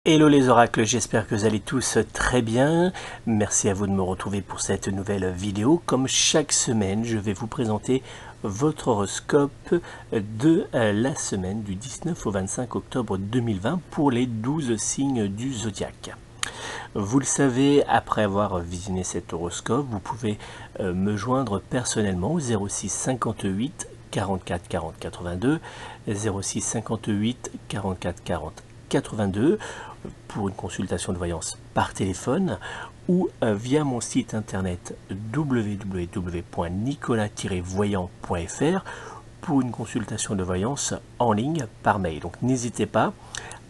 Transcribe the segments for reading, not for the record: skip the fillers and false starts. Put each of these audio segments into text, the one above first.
Hello les oracles, j'espère que vous allez tous très bien. Merci à vous de me retrouver pour cette nouvelle vidéo. Comme chaque semaine, je vais vous présenter votre horoscope de la semaine du 19 au 25 octobre 2020 pour les 12 signes du zodiaque. Vous le savez, après avoir visionné cet horoscope, vous pouvez me joindre personnellement au 06 58 44 40 82, 06 58 44 40 82 pour une consultation de voyance par téléphone ou via mon site internet www.nicolas-voyant.fr pour une consultation de voyance en ligne par mail. Donc n'hésitez pas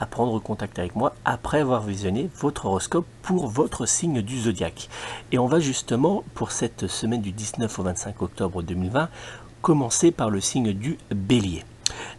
à prendre contact avec moi après avoir visionné votre horoscope pour votre signe du zodiaque. Et on va justement, pour cette semaine du 19 au 25 octobre 2020, commencer par le signe du Bélier.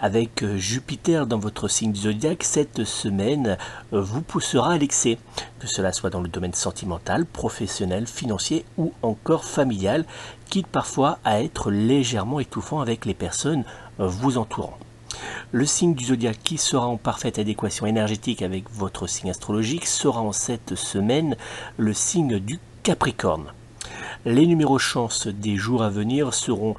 Avec Jupiter dans votre signe du zodiaque, cette semaine vous poussera à l'excès, que cela soit dans le domaine sentimental, professionnel, financier ou encore familial, quitte parfois à être légèrement étouffant avec les personnes vous entourant. Le signe du zodiaque qui sera en parfaite adéquation énergétique avec votre signe astrologique sera en cette semaine le signe du Capricorne. Les numéros chance des jours à venir seront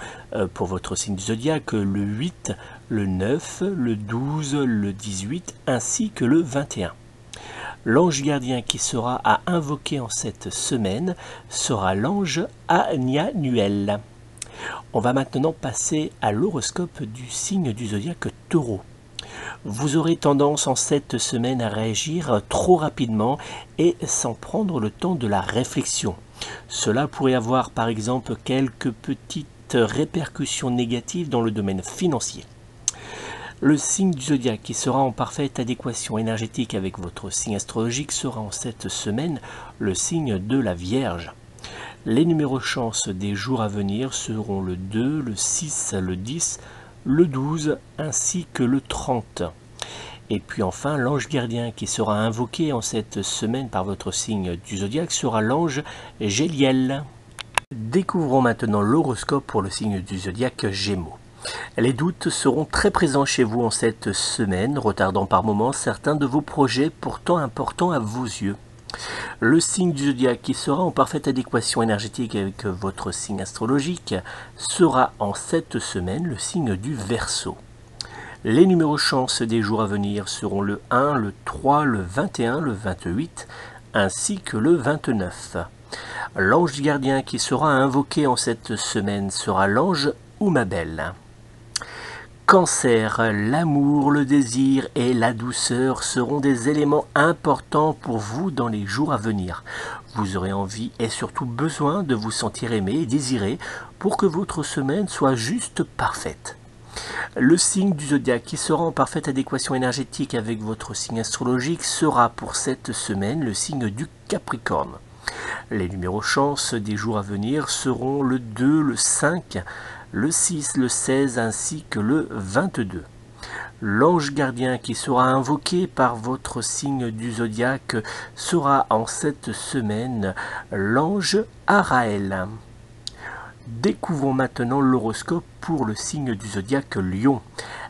pour votre signe du zodiaque le 8, le 9, le 12, le 18 ainsi que le 21. L'ange gardien qui sera à invoquer en cette semaine sera l'ange Agnanuel. On va maintenant passer à l'horoscope du signe du zodiaque Taureau. Vous aurez tendance en cette semaine à réagir trop rapidement et sans prendre le temps de la réflexion. Cela pourrait avoir par exemple quelques petites répercussions négatives dans le domaine financier. Le signe du zodiaque qui sera en parfaite adéquation énergétique avec votre signe astrologique sera en cette semaine le signe de la Vierge. Les numéros chance des jours à venir seront le 2, le 6, le 10, le 12 ainsi que le 30. Et puis enfin, l'ange gardien qui sera invoqué en cette semaine par votre signe du zodiaque sera l'ange Géliel. Découvrons maintenant l'horoscope pour le signe du zodiaque Gémeaux. Les doutes seront très présents chez vous en cette semaine, retardant par moments certains de vos projets pourtant importants à vos yeux. Le signe du zodiaque qui sera en parfaite adéquation énergétique avec votre signe astrologique sera en cette semaine le signe du Verseau. Les numéros chance des jours à venir seront le 1, le 3, le 21, le 28 ainsi que le 29. L'ange gardien qui sera invoqué en cette semaine sera l'ange Oumabel. Cancer, l'amour, le désir et la douceur seront des éléments importants pour vous dans les jours à venir. Vous aurez envie et surtout besoin de vous sentir aimé et désiré pour que votre semaine soit juste parfaite. Le signe du zodiaque qui sera en parfaite adéquation énergétique avec votre signe astrologique sera pour cette semaine le signe du Capricorne. Les numéros chance des jours à venir seront le 2, le 5, le 6, le 16 ainsi que le 22. L'ange gardien qui sera invoqué par votre signe du zodiaque sera en cette semaine l'ange Araël. Découvrons maintenant l'horoscope pour le signe du zodiaque Lion.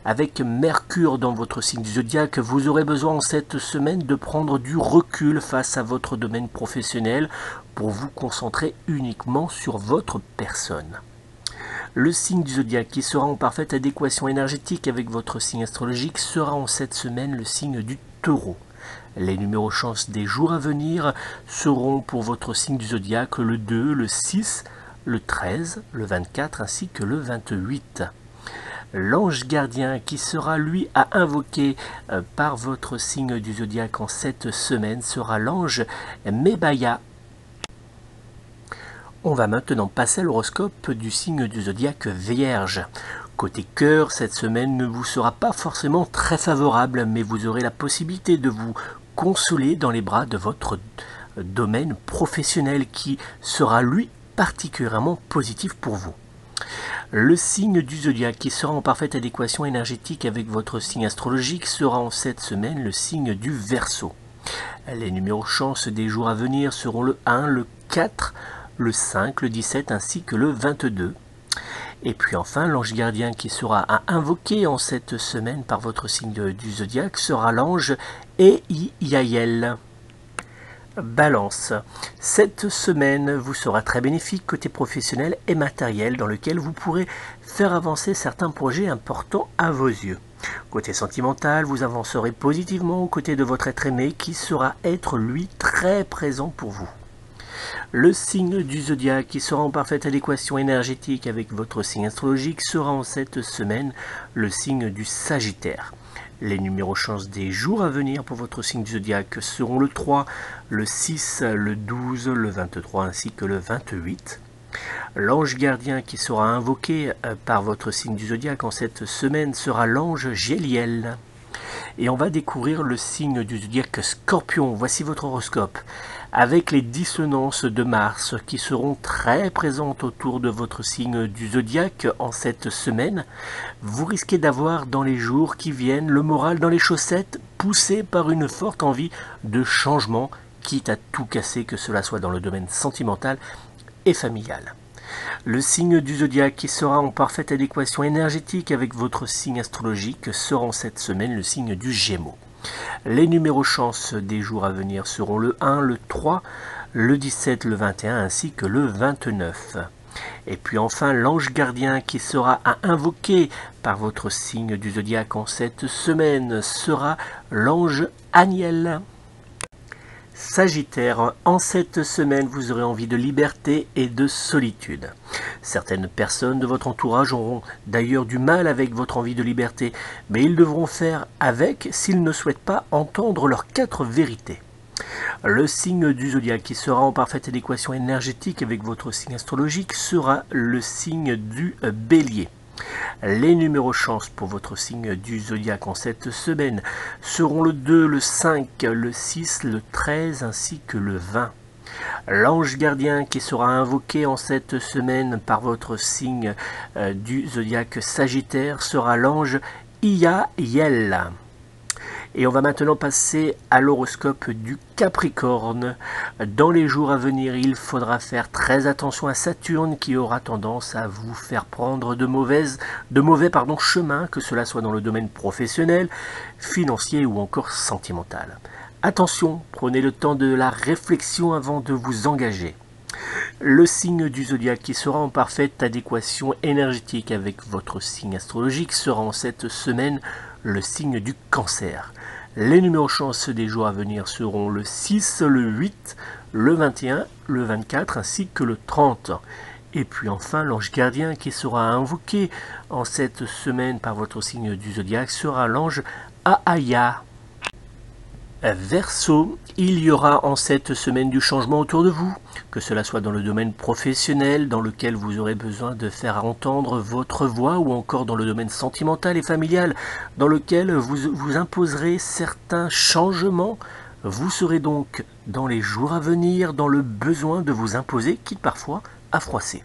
Avec Mercure dans votre signe du zodiaque, vous aurez besoin en cette semaine de prendre du recul face à votre domaine professionnel pour vous concentrer uniquement sur votre personne. Le signe du zodiaque qui sera en parfaite adéquation énergétique avec votre signe astrologique sera en cette semaine le signe du Taureau. Les numéros chance des jours à venir seront pour votre signe du zodiaque le 2, le 6, le 13, le 24 ainsi que le 28. L'ange gardien qui sera lui à invoquer par votre signe du zodiaque en cette semaine sera l'ange Mébaya. On va maintenant passer à l'horoscope du signe du zodiaque Vierge. Côté cœur, cette semaine ne vous sera pas forcément très favorable, mais vous aurez la possibilité de vous consoler dans les bras de votre domaine professionnel qui sera lui particulièrement positif pour vous. Le signe du zodiaque qui sera en parfaite adéquation énergétique avec votre signe astrologique sera en cette semaine le signe du Verseau. Les numéros chance des jours à venir seront le 1, le 4, le 5, le 17 ainsi que le 22. Et puis enfin, l'ange gardien qui sera à invoquer en cette semaine par votre signe du zodiaque sera l'ange et Yael. Balance. Cette semaine vous sera très bénéfique côté professionnel et matériel dans lequel vous pourrez faire avancer certains projets importants à vos yeux. Côté sentimental, vous avancerez positivement aux côtés de votre être aimé qui saura être lui très présent pour vous. Le signe du zodiaque qui sera en parfaite adéquation énergétique avec votre signe astrologique sera en cette semaine le signe du Sagittaire. Les numéros chance des jours à venir pour votre signe du zodiaque seront le 3, le 6, le 12, le 23 ainsi que le 28. L'ange gardien qui sera invoqué par votre signe du zodiaque en cette semaine sera l'ange Géliel. Et on va découvrir le signe du zodiaque Scorpion. Voici votre horoscope. Avec les dissonances de Mars qui seront très présentes autour de votre signe du zodiaque en cette semaine, vous risquez d'avoir dans les jours qui viennent le moral dans les chaussettes, poussé par une forte envie de changement, quitte à tout casser, que cela soit dans le domaine sentimental et familial. Le signe du zodiaque qui sera en parfaite adéquation énergétique avec votre signe astrologique sera en cette semaine le signe du Gémeaux. Les numéros chance des jours à venir seront le 1, le 3, le 17, le 21 ainsi que le 29. Et puis enfin l'ange gardien qui sera à invoquer par votre signe du zodiaque en cette semaine sera l'ange Aniel. Sagittaire, en cette semaine, vous aurez envie de liberté et de solitude. Certaines personnes de votre entourage auront d'ailleurs du mal avec votre envie de liberté, mais ils devront faire avec s'ils ne souhaitent pas entendre leurs 4 vérités. Le signe du zodiaque qui sera en parfaite adéquation énergétique avec votre signe astrologique sera le signe du Bélier. Les numéros chance pour votre signe du zodiaque en cette semaine seront le 2, le 5, le 6, le 13 ainsi que le 20. L'ange gardien qui sera invoqué en cette semaine par votre signe du zodiaque Sagittaire sera l'ange Yael. Et on va maintenant passer à l'horoscope du Capricorne. Dans les jours à venir, il faudra faire très attention à Saturne qui aura tendance à vous faire prendre de mauvais chemins, que cela soit dans le domaine professionnel, financier ou encore sentimental. Attention, prenez le temps de la réflexion avant de vous engager. Le signe du zodiaque qui sera en parfaite adéquation énergétique avec votre signe astrologique sera en cette semaine le signe du Cancer. Les numéros chance des jours à venir seront le 6, le 8, le 21, le 24 ainsi que le 30. Et puis enfin, l'ange gardien qui sera invoqué en cette semaine par votre signe du zodiaque sera l'ange Ahaya. Verseau, il y aura en cette semaine du changement autour de vous, que cela soit dans le domaine professionnel, dans lequel vous aurez besoin de faire entendre votre voix, ou encore dans le domaine sentimental et familial, dans lequel vous imposerez certains changements. Vous serez donc, dans les jours à venir, dans le besoin de vous imposer, quitte parfois à froisser.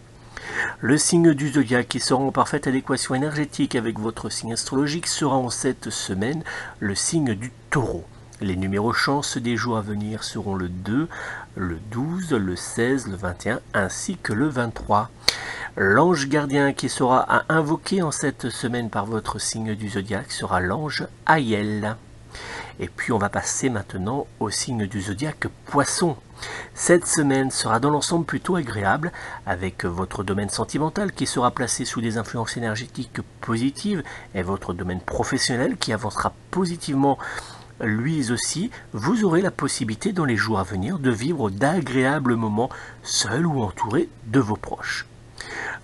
Le signe du zodiaque qui sera en parfaite adéquation énergétique avec votre signe astrologique sera en cette semaine le signe du Taureau. Les numéros chance des jours à venir seront le 2, le 12, le 16, le 21 ainsi que le 23. L'ange gardien qui sera à invoquer en cette semaine par votre signe du zodiaque sera l'ange Aiel. Et puis on va passer maintenant au signe du zodiaque Poisson. Cette semaine sera dans l'ensemble plutôt agréable avec votre domaine sentimental qui sera placé sous des influences énergétiques positives et votre domaine professionnel qui avancera positivement. Lui aussi, vous aurez la possibilité dans les jours à venir de vivre d'agréables moments seul ou entouré de vos proches.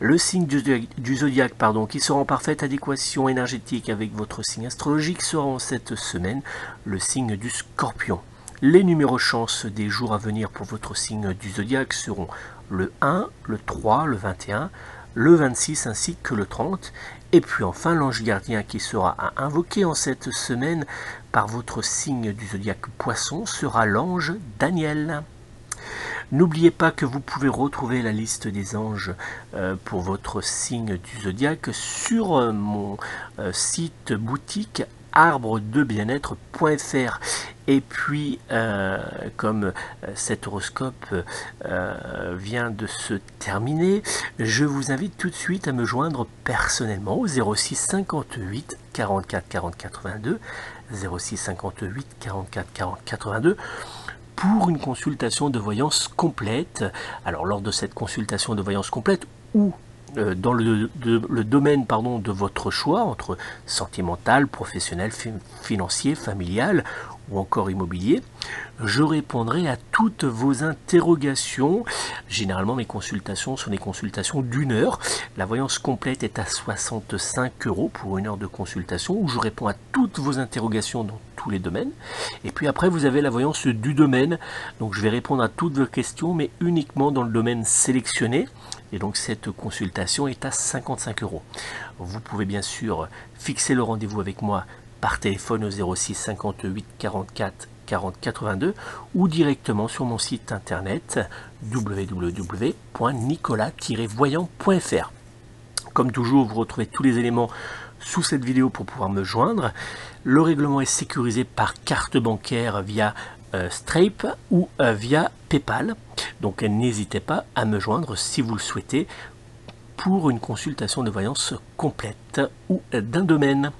Le signe du zodiaque qui sera en parfaite adéquation énergétique avec votre signe astrologique sera en cette semaine le signe du Scorpion. Les numéros chance des jours à venir pour votre signe du zodiaque seront le 1, le 3, le 21, le 26 ainsi que le 30. Et puis enfin l'ange gardien qui sera à invoquer en cette semaine par votre signe du zodiaque Poisson sera l'ange Daniel. N'oubliez pas que vous pouvez retrouver la liste des anges pour votre signe du zodiaque sur mon site boutique arbredebienetre.fr. Et puis, comme cet horoscope vient de se terminer, je vous invite tout de suite à me joindre personnellement au 06 58 44 40 82, 06 58 44 40 82 pour une consultation de voyance complète. Alors lors de cette consultation de voyance complète ou dans le domaine de votre choix, entre sentimental, professionnel, financier, familial ou encore immobilier, je répondrai à toutes vos interrogations. Généralement, mes consultations sont des consultations d'1 heure. La voyance complète est à 65 € pour 1 heure de consultation où je réponds à toutes vos interrogations dans tous les domaines. Et puis après, vous avez la voyance du domaine. Donc, je vais répondre à toutes vos questions, mais uniquement dans le domaine sélectionné. Et donc, cette consultation est à 55 €. Vous pouvez bien sûr fixer le rendez-vous avec moi par téléphone au 06 58 44 40 82 ou directement sur mon site internet www.nicolas-voyant.fr. Comme toujours, vous retrouvez tous les éléments sous cette vidéo pour pouvoir me joindre. Le règlement est sécurisé par carte bancaire via Stripe ou via PayPal. Donc n'hésitez pas à me joindre si vous le souhaitez pour une consultation de voyance complète ou d'un domaine.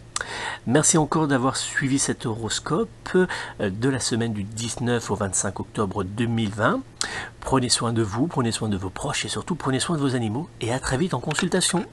Merci encore d'avoir suivi cet horoscope de la semaine du 19 au 25 octobre 2020. Prenez soin de vous, prenez soin de vos proches et surtout prenez soin de vos animaux et à très vite en consultation.